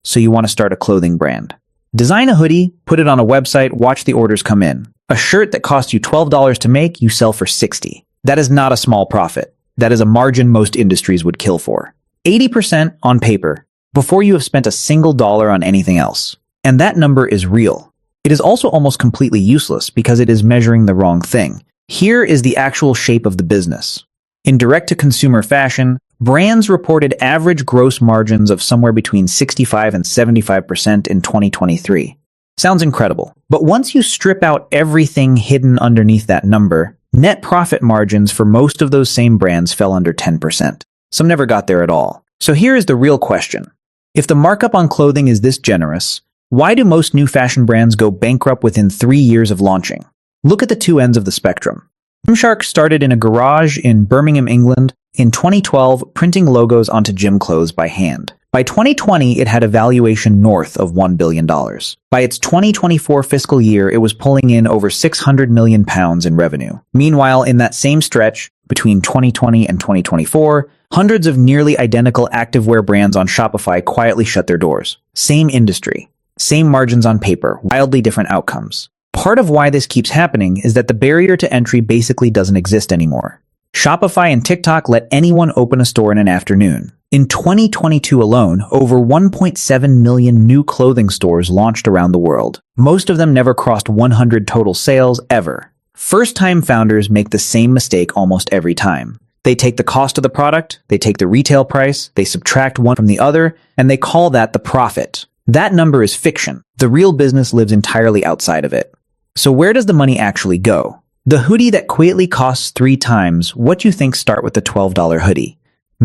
so you want to start a clothing brand. Design a hoodie, put it on a website, watch the orders come in. A shirt that costs you $12 to make, you sell for $60. That is not a small profit. That is a margin most industries would kill for. 80% on paper, before you have spent a single dollar on anything else. And that number is real. It is also almost completely useless because it is measuring the wrong thing. Here is the actual shape of the business. In direct-to-consumer fashion, brands reported average gross margins of somewhere between 65 and 75% in 2023. Sounds incredible. But once you strip out everything hidden underneath that number, net profit margins for most of those same brands fell under 10%. Some never got there at all. So here is the real question. If the markup on clothing is this generous, why do most new fashion brands go bankrupt within 3 years of launching? Look at the two ends of the spectrum. Gymshark started in a garage in Birmingham, England, in 2012, printing logos onto gym clothes by hand. By 2020, it had a valuation north of $1 billion. By its 2024 fiscal year, it was pulling in over £600 million in revenue. Meanwhile, in that same stretch, between 2020 and 2024, hundreds of nearly identical activewear brands on Shopify quietly shut their doors. Same industry, same margins on paper, wildly different outcomes. Part of why this keeps happening is that the barrier to entry basically doesn't exist anymore. Shopify and TikTok let anyone open a store in an afternoon. In 2022 alone, over 1.7 million new clothing stores launched around the world. Most of them never crossed 100 total sales ever. First-time founders make the same mistake almost every time. They take the cost of the product, they take the retail price, they subtract one from the other, and they call that the profit. That number is fiction. The real business lives entirely outside of it. So where does the money actually go? The hoodie that quietly costs 3 times what you think start with the $12 hoodie.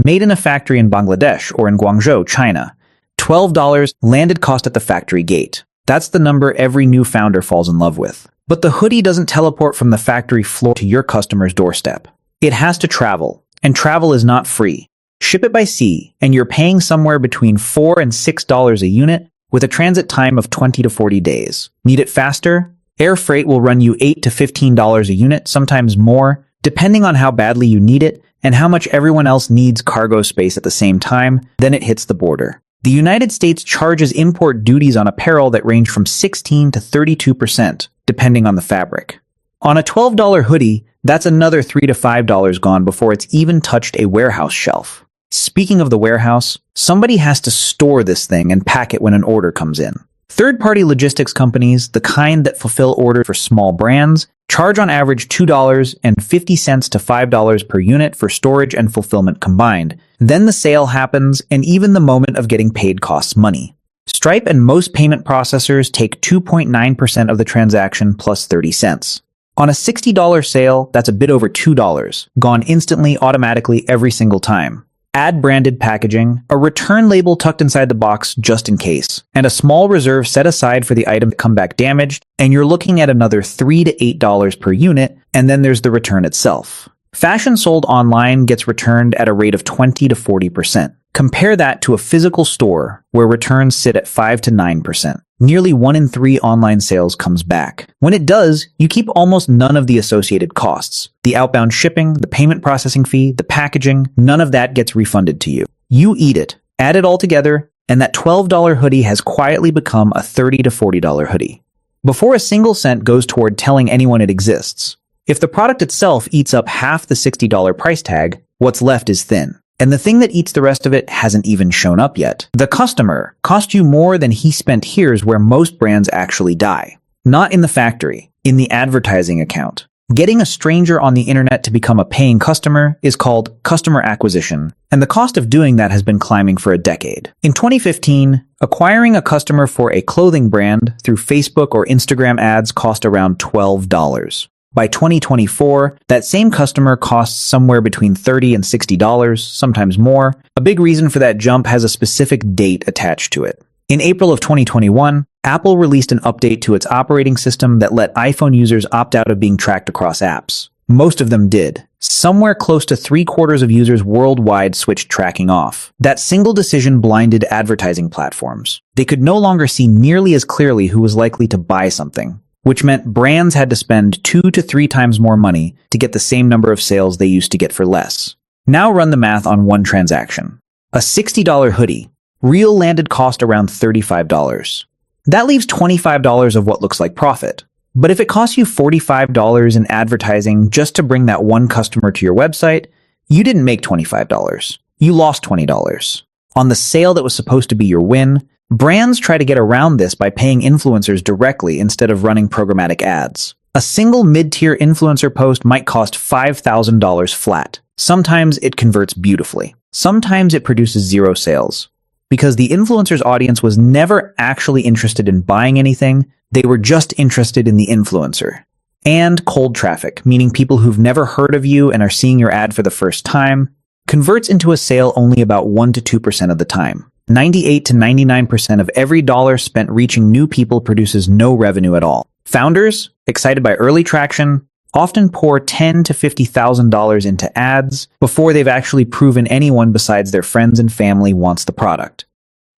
Made in a factory in Bangladesh or in Guangzhou, China. $12 landed cost at the factory gate. That's the number every new founder falls in love with. But the hoodie doesn't teleport from the factory floor to your customer's doorstep. It has to travel, and travel is not free. Ship it by sea, and you're paying somewhere between $4 and $6 a unit with a transit time of 20 to 40 days. Need it faster? Air freight will run you $8 to $15 a unit, sometimes more, depending on how badly you need it and how much everyone else needs cargo space at the same time, then it hits the border. The United States charges import duties on apparel that range from 16 to 32%, depending on the fabric. On a $12 hoodie, that's another $3 to $5 gone before it's even touched a warehouse shelf. Speaking of the warehouse, somebody has to store this thing and pack it when an order comes in. Third-party logistics companies, the kind that fulfill orders for small brands, charge on average $2.50 to $5 per unit for storage and fulfillment combined. Then the sale happens, and even the moment of getting paid costs money. Stripe and most payment processors take 2.9% of the transaction plus 30 cents. On a $60 sale, that's a bit over $2, gone instantly, automatically, every single time. Add branded packaging, a return label tucked inside the box just in case, and a small reserve set aside for the item to come back damaged, and you're looking at another $3 to $8 per unit, and then there's the return itself. Fashion sold online gets returned at a rate of 20 to 40%. Compare that to a physical store where returns sit at 5 to 9%. Nearly 1 in 3 online sales comes back. When it does, you keep almost none of the associated costs. The outbound shipping, the payment processing fee, the packaging, none of that gets refunded to you. You eat it, add it all together, and that $12 hoodie has quietly become a $30 to $40 hoodie. Before a single cent goes toward telling anyone it exists. If the product itself eats up half the $60 price tag, what's left is thin. And the thing that eats the rest of it hasn't even shown up yet. The customer cost you more than he spent. Here's where most brands actually die. Not in the factory, in the advertising account. Getting a stranger on the internet to become a paying customer is called customer acquisition, and the cost of doing that has been climbing for a decade. In 2015, acquiring a customer for a clothing brand through Facebook or Instagram ads cost around $12. By 2024, that same customer costs somewhere between $30 and $60, sometimes more. A big reason for that jump has a specific date attached to it. In April of 2021, Apple released an update to its operating system that let iPhone users opt out of being tracked across apps. Most of them did. Somewhere close to 3/4 of users worldwide switched tracking off. That single decision blinded advertising platforms. They could no longer see nearly as clearly who was likely to buy something, which meant brands had to spend 2 to 3 times more money to get the same number of sales they used to get for less. Now run the math on one transaction. A $60 hoodie. Real landed cost around $35. That leaves $25 of what looks like profit. But if it costs you $45 in advertising just to bring that one customer to your website, you didn't make $25. You lost $20. On the sale that was supposed to be your win, brands try to get around this by paying influencers directly instead of running programmatic ads. A single mid-tier influencer post might cost $5,000 flat. Sometimes it converts beautifully. Sometimes it produces zero sales. Because the influencer's audience was never actually interested in buying anything, they were just interested in the influencer. And cold traffic, meaning people who've never heard of you and are seeing your ad for the first time, converts into a sale only about 1 to 2% of the time. 98 to 99% of every dollar spent reaching new people produces no revenue at all. Founders, excited by early traction, often pour $10,000 to $50,000 into ads before they've actually proven anyone besides their friends and family wants the product.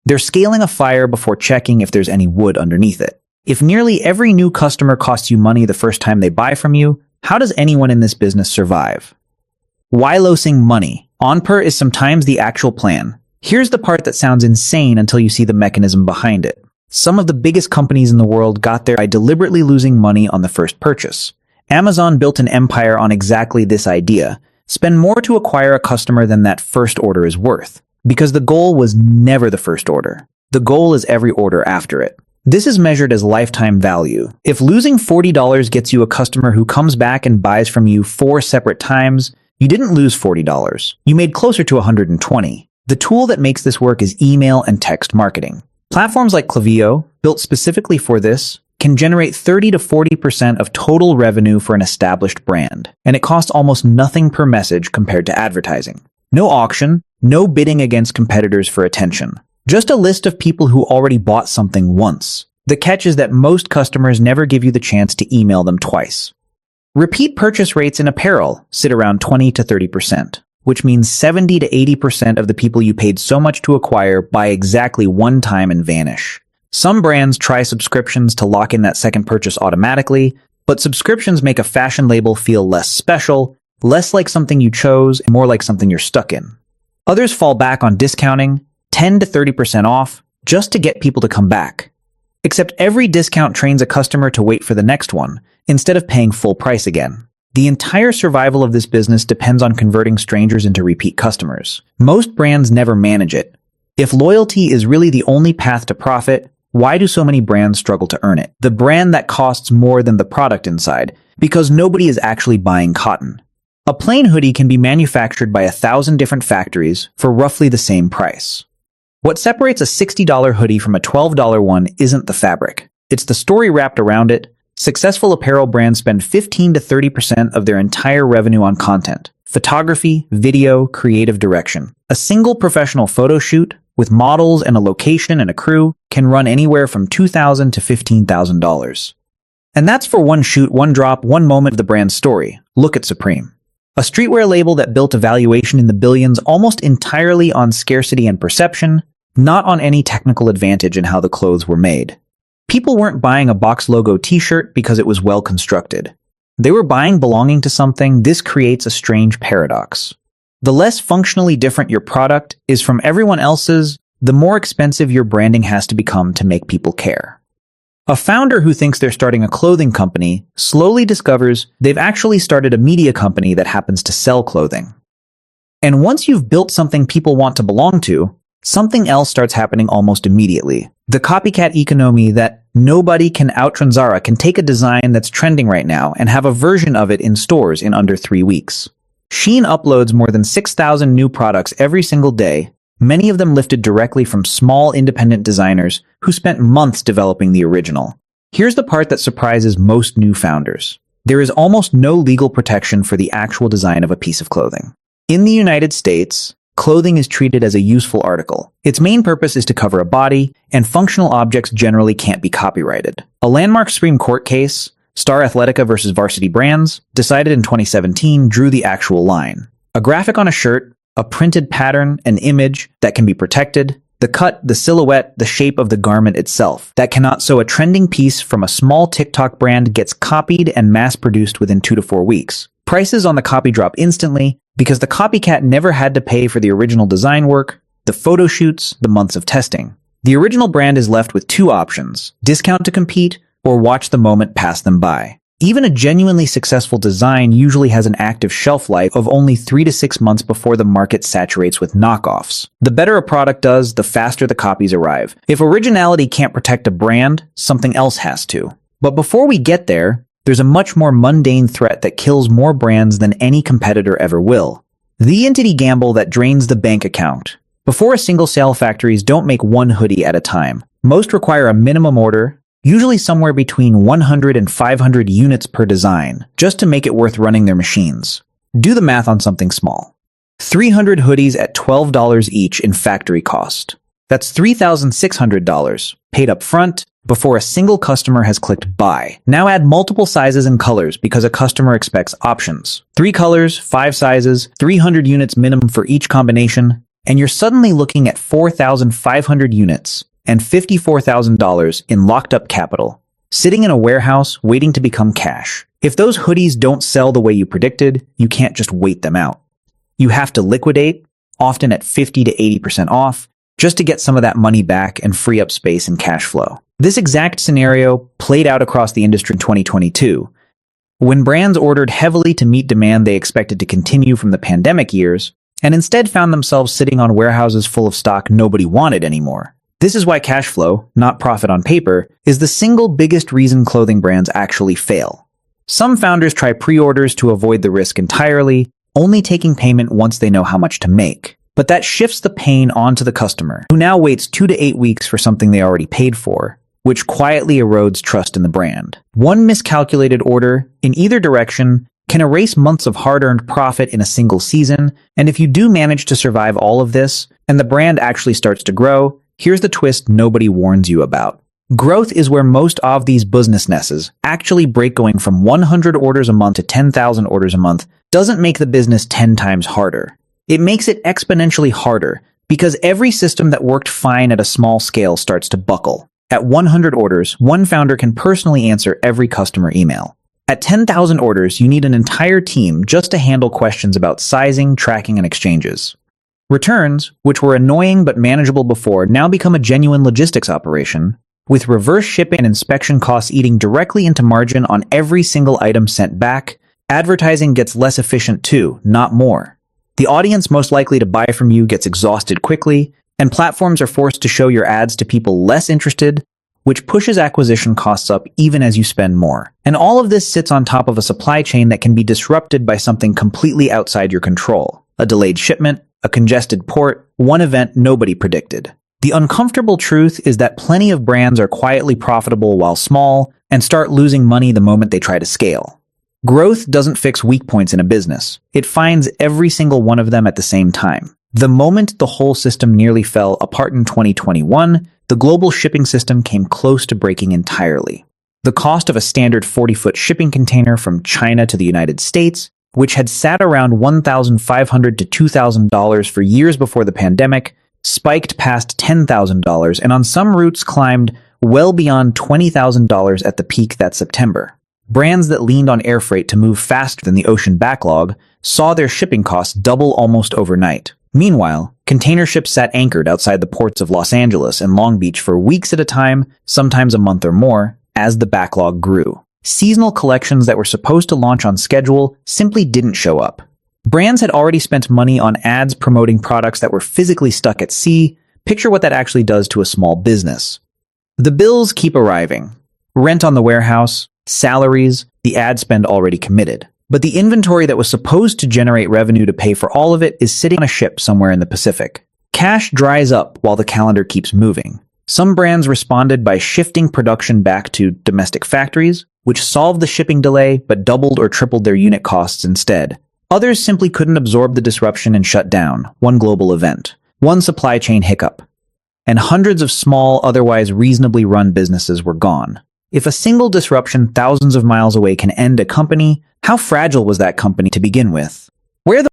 They're scaling a fire before checking if there's any wood underneath it. If nearly every new customer costs you money the first time they buy from you, how does anyone in this business survive? Wylosing money. On-per is sometimes the actual plan. Here's the part that sounds insane until you see the mechanism behind it. Some of the biggest companies in the world got there by deliberately losing money on the first purchase. Amazon built an empire on exactly this idea. Spend more to acquire a customer than that first order is worth. Because the goal was never the first order. The goal is every order after it. This is measured as lifetime value. If losing $40 gets you a customer who comes back and buys from you 4 separate times, you didn't lose $40. You made closer to $120. The tool that makes this work is email and text marketing. Platforms like Klaviyo, built specifically for this, can generate 30 to 40% of total revenue for an established brand, and it costs almost nothing per message compared to advertising. No auction, no bidding against competitors for attention. Just a list of people who already bought something once. The catch is that most customers never give you the chance to email them twice. Repeat purchase rates in apparel sit around 20 to 30%, which means 70 to 80% of the people you paid so much to acquire buy exactly one time and vanish. Some brands try subscriptions to lock in that second purchase automatically, but subscriptions make a fashion label feel less special, less like something you chose, and more like something you're stuck in. Others fall back on discounting, 10 to 30% off, just to get people to come back. Except every discount trains a customer to wait for the next one, instead of paying full price again. The entire survival of this business depends on converting strangers into repeat customers. Most brands never manage it. If loyalty is really the only path to profit, why do so many brands struggle to earn it? The brand that costs more than the product inside, because nobody is actually buying cotton. A plain hoodie can be manufactured by 1,000 different factories for roughly the same price. What separates a $60 hoodie from a $12 one isn't the fabric. It's the story wrapped around it. Successful apparel brands spend 15 to 30% of their entire revenue on content. Photography, video, creative direction. A single professional photo shoot, with models and a location and a crew, can run anywhere from $2,000 to $15,000. And that's for one shoot, one drop, one moment of the brand's story. Look at Supreme. A streetwear label that built a valuation in the billions almost entirely on scarcity and perception, not on any technical advantage in how the clothes were made. People weren't buying a box logo t-shirt because it was well constructed. They were buying belonging to something. This creates a strange paradox. The less functionally different your product is from everyone else's, the more expensive your branding has to become to make people care. A founder who thinks they're starting a clothing company slowly discovers they've actually started a media company that happens to sell clothing. And once you've built something people want to belong to, something else starts happening almost immediately. The copycat economy that nobody can outrun. Zara can take a design that's trending right now and have a version of it in stores in under 3 weeks. Shein uploads more than 6,000 new products every single day, many of them lifted directly from small independent designers who spent months developing the original. Here's the part that surprises most new founders. There is almost no legal protection for the actual design of a piece of clothing. In the United States, clothing is treated as a useful article. Its main purpose is to cover a body, and functional objects generally can't be copyrighted. A landmark Supreme Court case, Star Athletica versus Varsity Brands, decided in 2017, drew the actual line. A graphic on a shirt, a printed pattern, an image that can be protected, the cut, the silhouette, the shape of the garment itself, that cannot. So a trending piece from a small TikTok brand gets copied and mass-produced within 2 to 4 weeks. Prices on the copy drop instantly because the copycat never had to pay for the original design work. the photo shoots, the months of testing. The original brand is left with two options: discount to compete or watch the moment pass them by. Even a genuinely successful design usually has an active shelf life of only 3 to 6 months before the market saturates with knockoffs. The better a product does, the faster the copies arrive. If originality can't protect a brand, something else has to. But before we get there, there's a much more mundane threat that kills more brands than any competitor ever will. The entity gamble that drains the bank account. Before a single sale, factories don't make one hoodie at a time. Most require a minimum order, usually somewhere between 100 and 500 units per design, just to make it worth running their machines. Do the math on something small. 300 hoodies at $12 each in factory cost. That's $3,600, paid up front, before a single customer has clicked buy. Now add multiple sizes and colors because a customer expects options. 3 colors, 5 sizes, 300 units minimum for each combination, and you're suddenly looking at 4,500 units and $54,000 in locked-up capital, sitting in a warehouse waiting to become cash. If those hoodies don't sell the way you predicted, you can't just wait them out. You have to liquidate, often at 50 to 80% off, just to get some of that money back and free up space and cash flow. This exact scenario played out across the industry in 2022. When brands ordered heavily to meet demand they expected to continue from the pandemic years, and instead found themselves sitting on warehouses full of stock nobody wanted anymore. This is why cash flow, not profit on paper, is the single biggest reason clothing brands actually fail. Some founders try pre-orders to avoid the risk entirely, only taking payment once they know how much to make. But that shifts the pain onto the customer, who now waits 2 to 8 weeks for something they already paid for, which quietly erodes trust in the brand. One miscalculated order, in either direction, can erase months of hard-earned profit in a single season, and if you do manage to survive all of this, and the brand actually starts to grow, here's the twist nobody warns you about. Growth is where most of these businessnesses actually break. Going from 100 orders a month to 10,000 orders a month doesn't make the business 10 times harder. It makes it exponentially harder, because every system that worked fine at a small scale starts to buckle. At 100 orders, one founder can personally answer every customer email. At 10,000 orders, you need an entire team just to handle questions about sizing, tracking, and exchanges. Returns, which were annoying but manageable before, now become a genuine logistics operation, with reverse shipping and inspection costs eating directly into margin on every single item sent back. Advertising gets less efficient too, not more. The audience most likely to buy from you gets exhausted quickly, and platforms are forced to show your ads to people less interested, which pushes acquisition costs up even as you spend more. And all of this sits on top of a supply chain that can be disrupted by something completely outside your control. A delayed shipment, a congested port, one event nobody predicted. The uncomfortable truth is that plenty of brands are quietly profitable while small and start losing money the moment they try to scale. Growth doesn't fix weak points in a business. It finds every single one of them at the same time. The moment the whole system nearly fell apart in 2021, the global shipping system came close to breaking entirely. The cost of a standard 40-foot shipping container from China to the United States, which had sat around $1,500 to $2,000 for years before the pandemic, spiked past $10,000 and on some routes climbed well beyond $20,000 at the peak that September. Brands that leaned on air freight to move faster than the ocean backlog saw their shipping costs double almost overnight. Meanwhile, container ships sat anchored outside the ports of Los Angeles and Long Beach for weeks at a time, sometimes a month or more, as the backlog grew. Seasonal collections that were supposed to launch on schedule simply didn't show up. Brands had already spent money on ads promoting products that were physically stuck at sea. Picture what that actually does to a small business. The bills keep arriving. Rent on the warehouse, salaries, the ad spend already committed. But the inventory that was supposed to generate revenue to pay for all of it is sitting on a ship somewhere in the Pacific. Cash dries up while the calendar keeps moving. Some brands responded by shifting production back to domestic factories, which solved the shipping delay but doubled or tripled their unit costs instead. Others simply couldn't absorb the disruption and shut down. One global event, one supply chain hiccup, and hundreds of small, otherwise reasonably run businesses were gone. If a single disruption thousands of miles away can end a company, how fragile was that company to begin with? Where the